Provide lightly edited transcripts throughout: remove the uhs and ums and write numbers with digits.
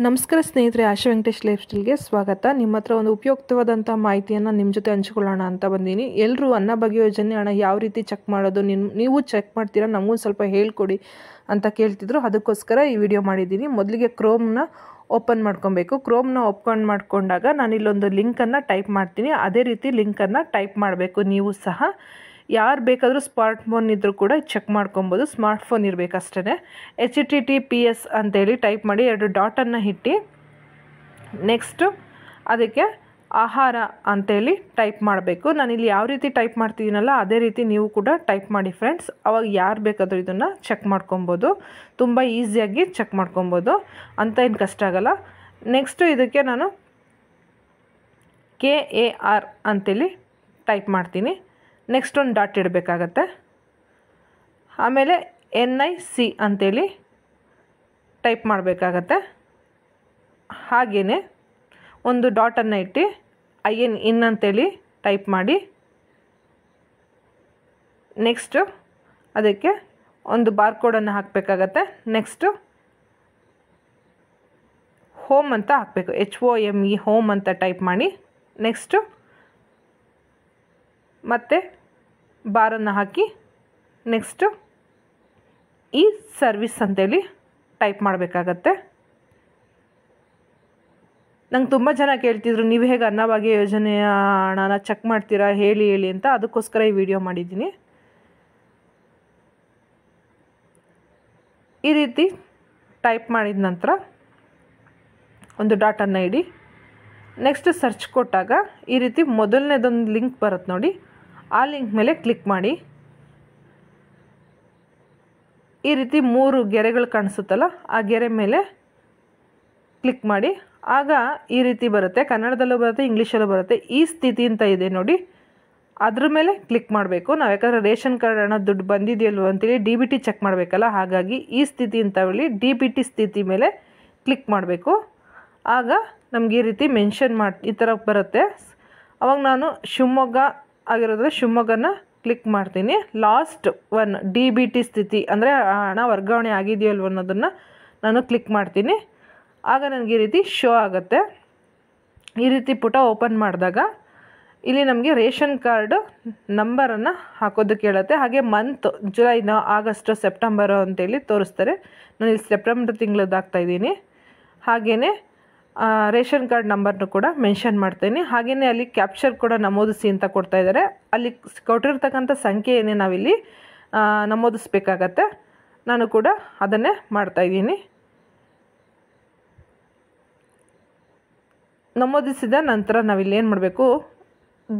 ನಮಸ್ಕಾರ ಸ್ನೇಹಿತರೆ, ಆಶಾ ವೆಂಕಟೇಶ್ ಲೈಫ್ ಸ್ಟೈಲ್ಗೆ ಸ್ವಾಗತ. ನಿಮ್ಮ ಹತ್ರ ಒಂದು ಉಪಯುಕ್ತವಾದಂಥ ಮಾಹಿತಿಯನ್ನು ನಿಮ್ಮ ಜೊತೆ ಹಂಚಿಕೊಳ್ಳೋಣ ಅಂತ ಬಂದೀನಿ. ಎಲ್ಲರೂ ಅನ್ನಭಾಗ್ಯ ಯೋಜನೆ ಹಣ ಯಾವ ರೀತಿ ಚೆಕ್ ಮಾಡೋದು, ನೀವು ಚೆಕ್ ಮಾಡ್ತೀರಾ, ನಮಗೂ ಸ್ವಲ್ಪ ಹೇಳ್ಕೊಡಿ ಅಂತ ಕೇಳ್ತಿದ್ರು. ಅದಕ್ಕೋಸ್ಕರ ಈ ವಿಡಿಯೋ ಮಾಡಿದ್ದೀನಿ. ಮೊದಲಿಗೆ ಕ್ರೋಮ್ನ ಓಪನ್ ಮಾಡ್ಕೊಬೇಕು. ಕ್ರೋಮ್ನ ಓಪನ್ ಮಾಡ್ಕೊಂಡಾಗ ನಾನು ಇಲ್ಲೊಂದು ಲಿಂಕನ್ನು ಟೈಪ್ ಮಾಡ್ತೀನಿ. ಅದೇ ರೀತಿ ಲಿಂಕನ್ನು ಟೈಪ್ ಮಾಡಬೇಕು. ನೀವು ಸಹ ಯಾರು ಬೇಕಾದರೂ ಸ್ಮಾರ್ಟ್ ಫೋನ್ ಇದ್ದರೂ ಕೂಡ ಚೆಕ್ ಮಾಡ್ಕೊಬೋದು. ಸ್ಮಾರ್ಟ್ ಫೋನ್ ಇರಬೇಕಷ್ಟೇ. HTTPS ಅಂತೇಳಿ ಟೈಪ್ ಮಾಡಿ 2 ಡಾಟನ್ನು ಇಟ್ಟು ನೆಕ್ಸ್ಟು ಅದಕ್ಕೆ ಆಹಾರ ಅಂತೇಳಿ ಟೈಪ್ ಮಾಡಬೇಕು. ನಾನಿಲ್ಲಿ ಯಾವ ರೀತಿ ಟೈಪ್ ಮಾಡ್ತಿದ್ದೀನಲ್ಲ ಅದೇ ರೀತಿ ನೀವು ಕೂಡ ಟೈಪ್ ಮಾಡಿ ಫ್ರೆಂಡ್ಸ್. ಅವಾಗ ಯಾರು ಬೇಕಾದರೂ ಇದನ್ನು ಚೆಕ್ ಮಾಡ್ಕೊಬೋದು. ತುಂಬ ಈಸಿಯಾಗಿ ಚೆಕ್ ಮಾಡ್ಕೊಬೋದು ಅಂತ ಏನು ಕಷ್ಟ ಆಗಲ್ಲ. ನೆಕ್ಸ್ಟು ಇದಕ್ಕೆ ನಾನು KAR ಅಂತೇಳಿ ಟೈಪ್ ಮಾಡ್ತೀನಿ. ನೆಕ್ಸ್ಟ್ ಒಂದು ಡಾಟ್ ಇಡಬೇಕಾಗತ್ತೆ. ಆಮೇಲೆ NIC ಅಂತೇಳಿ ಟೈಪ್ ಮಾಡಬೇಕಾಗತ್ತೆ. ಹಾಗೆಯೇ ಒಂದು ಡಾಟನ್ನು ಇಟ್ಟು IN ಅಂತೇಳಿ ಟೈಪ್ ಮಾಡಿ ನೆಕ್ಸ್ಟು ಅದಕ್ಕೆ ಒಂದು ಬಾರ್ಕೋಡನ್ನು ಹಾಕಬೇಕಾಗತ್ತೆ. ನೆಕ್ಸ್ಟು ಹೋಮ್ ಅಂತ ಹಾಕಬೇಕು. HOME ಹೋಮ್ ಅಂತ ಟೈಪ್ ಮಾಡಿ ನೆಕ್ಸ್ಟು ಮತ್ತು ಬಾರನ್ನು ಹಾಕಿ ನೆಕ್ಸ್ಟು ಈ ಸರ್ವಿಸ್ ಅಂತೇಳಿ ಟೈಪ್ ಮಾಡಬೇಕಾಗತ್ತೆ. ನಂಗೆ ತುಂಬ ಜನ ಕೇಳ್ತಿದ್ರು, ನೀವು ಹೇಗೆ ಅನ್ನಭಾಗ್ಯ ಯೋಜನೆಯ ಹಣನ ಚೆಕ್ ಮಾಡ್ತೀರಾ ಹೇಳಿ ಅಂತ. ಅದಕ್ಕೋಸ್ಕರ ಈ ವಿಡಿಯೋ ಮಾಡಿದ್ದೀನಿ. ಈ ರೀತಿ ಟೈಪ್ ಮಾಡಿದ ನಂತರ ಒಂದು ಡಾಟನ್ನು ಇಡಿ. ನೆಕ್ಸ್ಟ್ ಸರ್ಚ್ ಕೊಟ್ಟಾಗ ಈ ರೀತಿ ಮೊದಲನೇದೊಂದು ಲಿಂಕ್ ಬರುತ್ತೆ ನೋಡಿ, ಆ ಲಿಂಕ್ ಮೇಲೆ ಕ್ಲಿಕ್ ಮಾಡಿ. ಈ ರೀತಿ 3 ಗೆರೆಗಳು ಕಾಣಿಸುತ್ತಲ್ಲ, ಆ ಗೆರೆ ಮೇಲೆ ಕ್ಲಿಕ್ ಮಾಡಿ. ಆಗ ಈ ರೀತಿ ಬರುತ್ತೆ. ಕನ್ನಡದಲ್ಲೂ ಬರುತ್ತೆ, ಇಂಗ್ಲೀಷಲ್ಲೂ ಬರುತ್ತೆ. ಈ ಸ್ಥಿತಿ ಅಂತ ಇದೆ ನೋಡಿ, ಅದ್ರ ಮೇಲೆ ಕ್ಲಿಕ್ ಮಾಡಬೇಕು. ನಾವು ಯಾಕಂದರೆ ರೇಷನ್ ಕಾರ್ಡ್ ಹಣ ದುಡ್ಡು ಬಂದಿದೆಯಲ್ವ ಅಂತೇಳಿ DBT ಚೆಕ್ ಮಾಡಬೇಕಲ್ಲ, ಹಾಗಾಗಿ ಈ ಸ್ಥಿತಿ ಅಂತ ಹೇಳಿ DBT ಸ್ಥಿತಿ ಮೇಲೆ ಕ್ಲಿಕ್ ಮಾಡಬೇಕು. ಆಗ ನಮ್ಗೆ ಈ ರೀತಿ ಮೆನ್ಷನ್ ಈ ಥರ ಬರುತ್ತೆ. ಅವಾಗ ನಾನು ಶಿವಮೊಗ್ಗ ಆಗಿರೋದ್ರೆ ಶಿವಮೊಗ್ಗನ ಕ್ಲಿಕ್ ಮಾಡ್ತೀನಿ. ಲಾಸ್ಟ್ ಒನ್ DBT ಸ್ಥಿತಿ ಅಂದರೆ ಹಣ ವರ್ಗಾವಣೆ ಆಗಿದೆಯಲ್ವ ಅನ್ನೋದನ್ನು ನಾನು ಕ್ಲಿಕ್ ಮಾಡ್ತೀನಿ. ಆಗ ನನಗೆ ಈ ರೀತಿ ಶೋ ಆಗುತ್ತೆ. ಈ ರೀತಿ ಪುಟ ಓಪನ್ ಮಾಡಿದಾಗ ಇಲ್ಲಿ ನಮಗೆ ರೇಷನ್ ಕಾರ್ಡು ನಂಬರನ್ನು ಹಾಕೋದಕ್ಕೆ ಹೇಳುತ್ತೆ. ಹಾಗೆ ಮಂತ್ ಜುಲೈ, ಆಗಸ್ಟ್, ಸೆಪ್ಟೆಂಬರು ಅಂತೇಳಿ ತೋರಿಸ್ತಾರೆ. ನಾನು ಇಲ್ಲಿ ಸೆಪ್ಟೆಂಬರ್ ತಿಂಗಳದ್ದು ಹಾಕ್ತಾಯಿದ್ದೀನಿ. ಹಾಗೆಯೇ ರೇಷನ್ ಕಾರ್ಡ್ ನಂಬರ್ನು ಕೂಡ ಮೆನ್ಷನ್ ಮಾಡ್ತೀನಿ. ಹಾಗೆಯೇ ಅಲ್ಲಿ ಕ್ಯಾಪ್ಚರ್ ಕೂಡ ನಮೂದಿಸಿ ಅಂತ ಕೊಡ್ತಾ ಇದ್ದಾರೆ. ಅಲ್ಲಿ ಕೊಟ್ಟಿರ್ತಕ್ಕಂಥ ಸಂಖ್ಯೆಯನ್ನೇ ನಾವಿಲ್ಲಿ ನಮೂದಿಸ್ಬೇಕಾಗತ್ತೆ. ನಾನು ಕೂಡ ಅದನ್ನೇ ಮಾಡ್ತಾಯಿದ್ದೀನಿ. ನಮೂದಿಸಿದ ನಂತರ ನಾವಿಲ್ಲಿ ಏನು ಮಾಡಬೇಕು,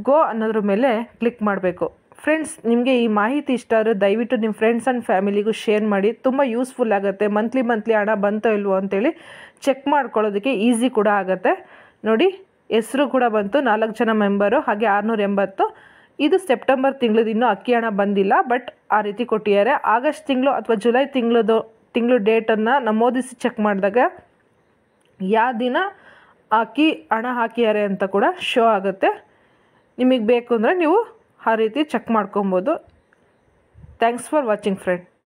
ಗೋ ಅನ್ನೋದ್ರ ಮೇಲೆ ಕ್ಲಿಕ್ ಮಾಡಬೇಕು. ಫ್ರೆಂಡ್ಸ್, ನಿಮಗೆ ಈ ಮಾಹಿತಿ ಇಷ್ಟ ಆದರೆ ದಯವಿಟ್ಟು ನಿಮ್ಮ ಫ್ರೆಂಡ್ಸ್ ಆ್ಯಂಡ್ ಫ್ಯಾಮಿಲಿಗೂ ಶೇರ್ ಮಾಡಿ. ತುಂಬ ಯೂಸ್ಫುಲ್ ಆಗುತ್ತೆ. ಮಂತ್ಲಿ ಹಣ ಬಂತೋ ಇಲ್ವೋ ಅಂತೇಳಿ ಚೆಕ್ ಮಾಡ್ಕೊಳ್ಳೋದಕ್ಕೆ ಈಸಿ ಕೂಡ ಆಗುತ್ತೆ. ನೋಡಿ, ಹೆಸರು ಕೂಡ ಬಂತು, 4 ಜನ ಮೆಂಬರು, ಹಾಗೆ 680. ಇದು ಸೆಪ್ಟೆಂಬರ್ ತಿಂಗಳದ್ದು, ಇನ್ನೂ ಅಕ್ಕಿ ಹಣ ಬಂದಿಲ್ಲ, ಬಟ್ ಆ ರೀತಿ ಕೊಟ್ಟಿದ್ದಾರೆ. ಆಗಸ್ಟ್ ತಿಂಗಳು ಅಥವಾ ಜುಲೈ ತಿಂಗಳು ಡೇಟನ್ನು ನಮೂದಿಸಿ ಚೆಕ್ ಮಾಡಿದಾಗ ಯಾವ ದಿನ ಅಕ್ಕಿ ಹಣ ಹಾಕಿದ್ದಾರೆ ಅಂತ ಕೂಡ ಶೋ ಆಗುತ್ತೆ. ನಿಮಗೆ ಬೇಕು ಅಂದರೆ ನೀವು ಆ ರೀತಿ ಚೆಕ್ ಮಾಡ್ಕೊಬೋದು. Thanks for watching friend.